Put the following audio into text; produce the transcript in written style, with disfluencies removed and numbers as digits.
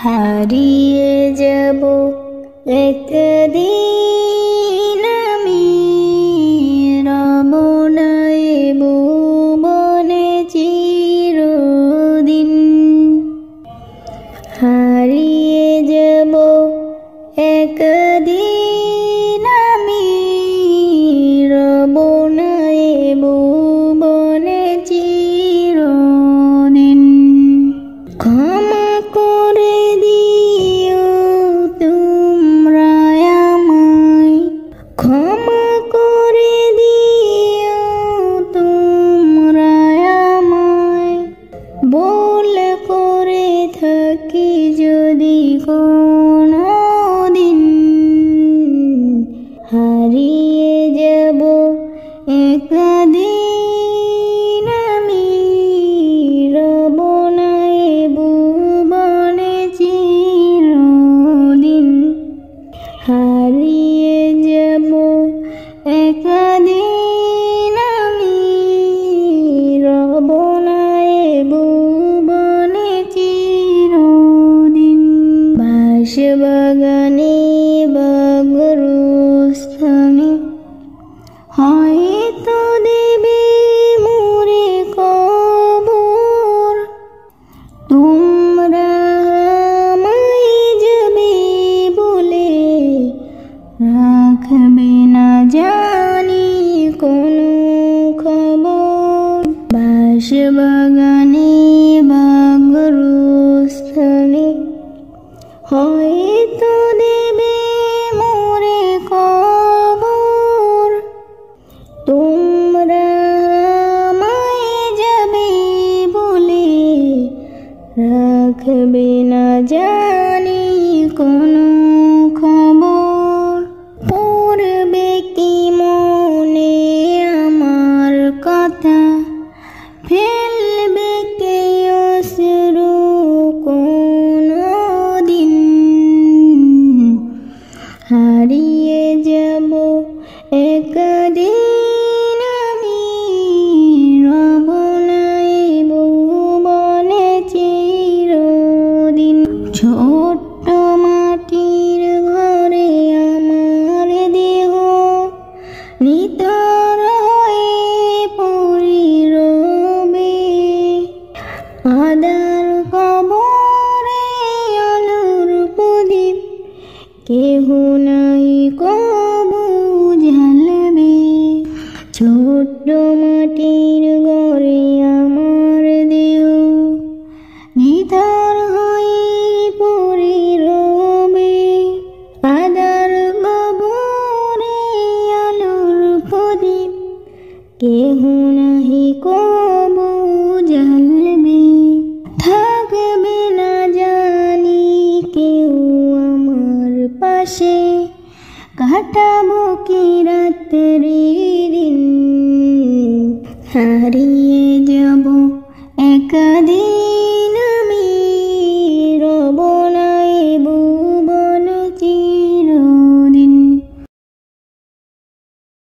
হারিয়ে যাব একদিন আমি, রব না এ ভুবনে চিরদিন। হারিয়ে যাব একদিন আমি, রব না এ ভুবনে চিরদিন। ক্ষমা করে দিও তোমরা আমায়, ক্ষমা করে দিও তোমরা আমায়, ভুল করে থাকি যদি কোনোদিন। হারিয়ে যাব একদিন আমি, রব না এ ভুবনে চিরদিন। হারিয়ে যাব একদিন আমি, রব না এ ভুবনে চিরদিন। বাঁশবাগানে বা গোরস্থানে হয়তো দেবে মোরে কবর, তোমরা আমায় যাবে বলে রাখবে না জানি কোনো খবর। বাঁশবাগানে বা গোরস্থানে হয়তো দেবে মোরে কবর, তোমরা আমায় যাবে বলে রাখবে না জানি কোনো খবর। পড়বে কি মনে আমার কথা, ফেলবে কে অশ্রু কোনোদিন। হারিয়ে যাব একদিন আমি, রব না এ ভুবনে চিরদিন। ছোট্ট মাটির ঘরে আমার দেহ নিতর হয়ে পড়ে রবে, আদার কবরে আলোর প্রদীপ কেহ নাই কবু জ্বালবে। ছোট্ট মাটির ঘরে আমার দেহ নিথর হয়ে পড়ে রবে, আদার কবরে আলোর প্রদীপ কেহ নাহি কবু জ্বালবে। থাকবে না জানি কেউ আমার পাশে, কাটাবো কি রাত্রি দিন। হারিয়ে যাব একদিন।